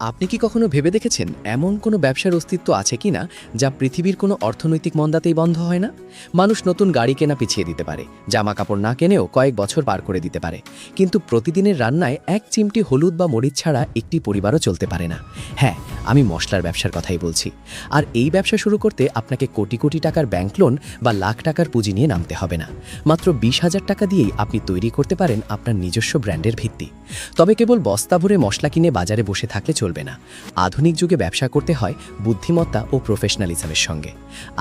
আপনি কি কখনো ভেবে দেখেছেন এমন কোনো ব্যবসার অস্তিত্ব আছে কিনা যা পৃথিবীর কোনো অর্থনৈতিক মন্দাতেই বন্ধ হয় না? মানুষ নতুন গাড়ি কেনা পিছিয়ে দিতে পারে, জামা কাপড় না কেনেও কয়েক বছর পার করে দিতে পারে, কিন্তু প্রতিদিনের রান্নায় এক চিমটি হলুদ বা মরিচ ছাড়া একটি পরিবারও চলতে পারে না। হ্যাঁ, আমি মশলার ব্যবসার কথাই বলছি। আর এই ব্যবসা শুরু করতে আপনাকে কোটি কোটি টাকার ব্যাংক লোন বা লাখ টাকার পুঁজি নিয়ে নামতে হবে না। মাত্র 20,000 টাকা দিয়েই আপনি তৈরি করতে পারেন আপনার নিজস্ব ব্র্যান্ডের ভিত্তি। তবে কেবল বস্তা ভরে মশলা কিনে বাজারে বসে থাকলে চলবে না। আধুনিক যুগে ব্যবসা করতে হয় বুদ্ধিমত্তা ও প্রফেশনালিজমের সঙ্গে।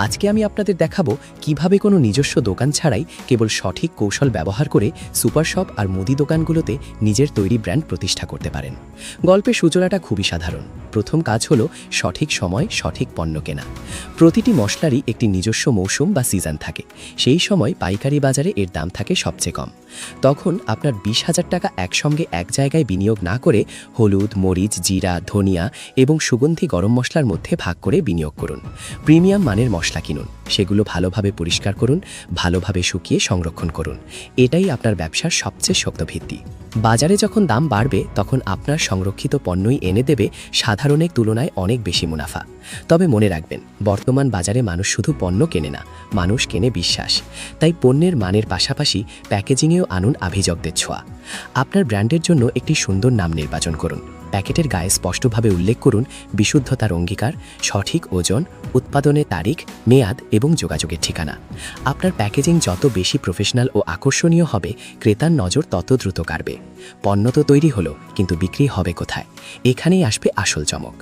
আজকে আমি আপনাদের দেখাবো কিভাবে কোনো নিজস্ব দোকান ছাড়াই কেবল সঠিক কৌশল ব্যবহার করে সুপার শপ আর মুদি দোকানগুলোতে নিজের তৈরি ব্র্যান্ড প্রতিষ্ঠা করতে পারেন। গল্পের সূচনাটা খুবই সাধারণ। প্রথম কাজ হলো সঠিক সময় সঠিক পণ্য কেনা। প্রতিটি মশলারই একটি নিজস্ব মৌসুম বা সিজন থাকে। সেই সময় পাইকারি বাজারে এর দাম থাকে সবচেয়ে কম। তখন আপনার 20,000 টাকা একসঙ্গে এক জায়গায় বিনিয়োগ না করে হলুদ, মরিচ, জিরা, ধনিয়া এবং সুগন্ধি গরম মশলার মধ্যে ভাগ করে বিনিয়োগ করুন। প্রিমিয়াম মানের মশলা কিনুন, সেগুলো ভালোভাবে পরিষ্কার করুন, ভালোভাবে শুকিয়ে সংরক্ষণ করুন। এটাই আপনার ব্যবসার সবচেয়ে শক্ত ভিত্তি। বাজারে যখন দাম বাড়বে তখন আপনার সংরক্ষিত পণ্যই এনে দেবে সাধারণের তুলনায় অনেক বেশি মুনাফা। তবে মনে রাখবেন, বর্তমান বাজারে মানুষ শুধু পণ্য কেনে না, মানুষ কেনে বিশ্বাস। তাই পণ্যের মানের পাশাপাশি প্যাকেজিংয়েও আনুন আভিজাত্যের ছোঁয়া। আপনার ব্র্যান্ডের জন্য একটি সুন্দর নাম নির্বাচন করুন। প্যাকেটের গায়ে স্পষ্টভাবে উল্লেখ করুন বিশুদ্ধতার অঙ্গীকার, সঠিক ওজন, উৎপাদনের তারিখ, মেয়াদ এবং যোগাযোগের ঠিকানা। আপনার প্যাকেজিং যত বেশি প্রফেশনাল ও আকর্ষণীয় হবে, ক্রেতার নজর তত দ্রুত কাড়বে। পণ্য তো তৈরি হলো, কিন্তু বিক্রি হবে কোথায়? এখানেই আসবে আসল চমক।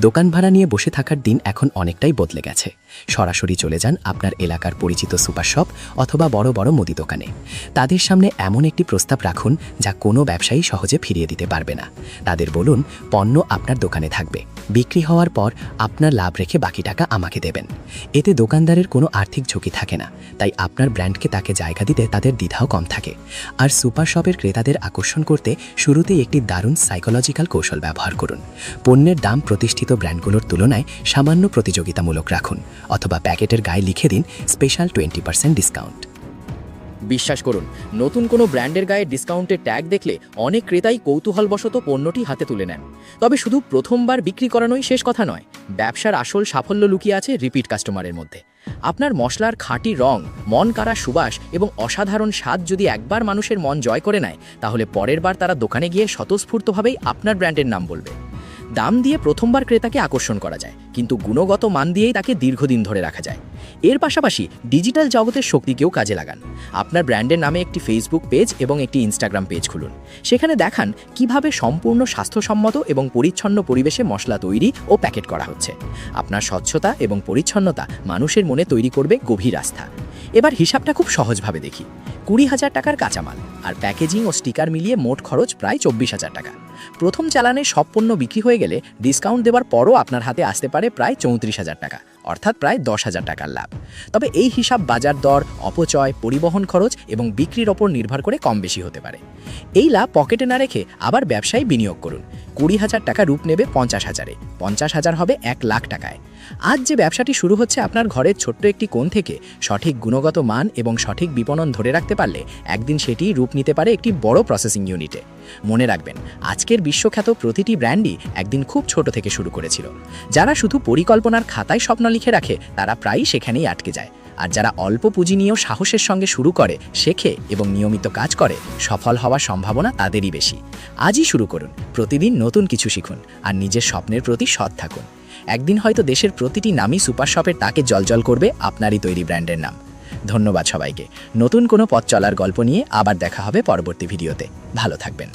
দোকান ভাড়া নিয়ে বসে থাকার দিন এখন অনেকটাই বদলে গেছে। সরাসরি চলে যান আপনার এলাকার পরিচিত সুপার শপ অথবা বড় বড় মুদি দোকানে। তাদের সামনে এমন একটি প্রস্তাব রাখুন যা কোনো ব্যবসায়ী সহজে ফিরিয়ে দিতে পারবে না। তাদের বলুন, পণ্য আপনার দোকানে থাকবে, বিক্রি হওয়ার পর আপনার লাভ রেখে বাকি টাকা আমাকে দেবেন। এতে দোকানদারের কোনো আর্থিক ঝুঁকি থাকে না, তাই আপনার ব্র্যান্ডকে তাকে জায়গা দিতে তাদের দ্বিধাও কম থাকে। আর সুপার শপের ক্রেতাদের আকর্ষণ করতে শুরুতেই একটি দারুণ সাইকোলজিক্যাল কৌশল ব্যবহার করুন। পণ্যের দাম প্রতিষ্ঠিত ব্র্যান্ডগুলোর তুলনায় সামান্য প্রতিযোগিতামূলক রাখুন, অথবা প্যাকেটের গায়ে লিখে দিন স্পেশাল 20% ডিসকাউন্ট। বিশ্বাস করুন, নতুন কোনো ব্র্যান্ডের গায়ে ডিসকাউন্টের ট্যাগ দেখলে অনেক ক্রেতাই কৌতূহলবশত পণ্যটি হাতে তুলে নেন। তবে শুধু প্রথমবার বিক্রি করানোই শেষ কথা নয়। ব্যবসার আসল সাফল্য লুকিয়ে আছে রিপিট কাস্টমারের মধ্যে। আপনার মশলার খাঁটি রং, মন কাড়া সুবাস এবং অসাধারণ স্বাদ যদি একবার মানুষের মন জয় করে নেয়, তাহলে পরের বার তারা দোকানে গিয়ে স্বতঃস্ফূর্তভাবেই আপনার ব্র্যান্ডের নাম বলবে। দাম দিয়ে প্রথমবার ক্রেতাকে আকর্ষণ করা যায়, কিন্তু গুণগত মান দিয়েই তাকে দীর্ঘদিন ধরে রাখা যায়। এর পাশাপাশি ডিজিটাল জগতের শক্তিকেও কাজে লাগান। আপনার ব্র্যান্ডের নামে একটি ফেসবুক পেজ এবং একটি ইনস্টাগ্রাম পেজ খুলুন। সেখানে দেখান কিভাবে সম্পূর্ণ স্বাস্থ্যসম্মত এবং পরিচ্ছন্ন পরিবেশে মশলা তৈরি ও প্যাকেট করা হচ্ছে। আপনার স্বচ্ছতা এবং পরিচ্ছন্নতা মানুষের মনে তৈরি করবে গভীর আস্থা। এবার হিসাবটা খুব সহজভাবে দেখি। 20,000 টাকার কাঁচামাল আর প্যাকেজিং ও স্টিকার মিলিয়ে মোট খরচ প্রায় 24,000 টাকা। প্রথম চালানে সব পণ্য বিক্রি হয়ে গেলে ডিসকাউন্ট দেওয়ার পরও আপনার হাতে আসতে পারে প্রায় 34,000 টাকা, অর্থাৎ প্রায় 10,000 টাকার লাভ। তবে এই হিসাব বাজার দর, অপচয়, পরিবহন খরচ এবং বিক্রির ওপর নির্ভর করে কম বেশি হতে পারে। এই লাভ পকেটে না রেখে আবার ব্যবসায় বিনিয়োগ করুন। 20,000 টাকা রূপ নেবে 50,000-এ, 50,000 হবে 1,00,000 টাকায়। আজ যে ব্যবসাটি শুরু হচ্ছে আপনার ঘরের ছোট্ট একটি কোণ থেকে, সঠিক গুণগত মান এবং সঠিক বিপণন ধরে রাখতে পারলে একদিন সেটি রূপ নিতে পারে একটি বড় প্রসেসিং ইউনিটে। মনে রাখবেন, আজকের বিশ্বখ্যাত প্রতিটি ব্র্যান্ডই একদিন খুব ছোট থেকে শুরু করেছিল। যারা শুধু পরিকল্পনার খাতায় স্বপ্ন লিখে রাখে, তারা প্রায়ই সেখানেই আটকে যায়। আর যারা অল্প পুঁজি নিয়েও সাহসের সঙ্গে শুরু করে, শেখে এবং নিয়মিত কাজ করে, সফল হওয়ার সম্ভাবনা তাদেরই বেশি। আজই শুরু করুন, প্রতিদিন নতুন কিছু শিখুন আর নিজের স্বপ্নের প্রতি সৎ থাকুন। একদিন হয়তো দেশের প্রতিটি নামই সুপার শপের তাকে জ্বলজ্বল করবে আপনারই তৈরি ব্র্যান্ডের নাম। ধন্যবাদ সবাইকে। নতুন কোনো পথ চলার গল্প নিয়ে আবার দেখা হবে পরবর্তী ভিডিওতে। ভালো থাকবেন।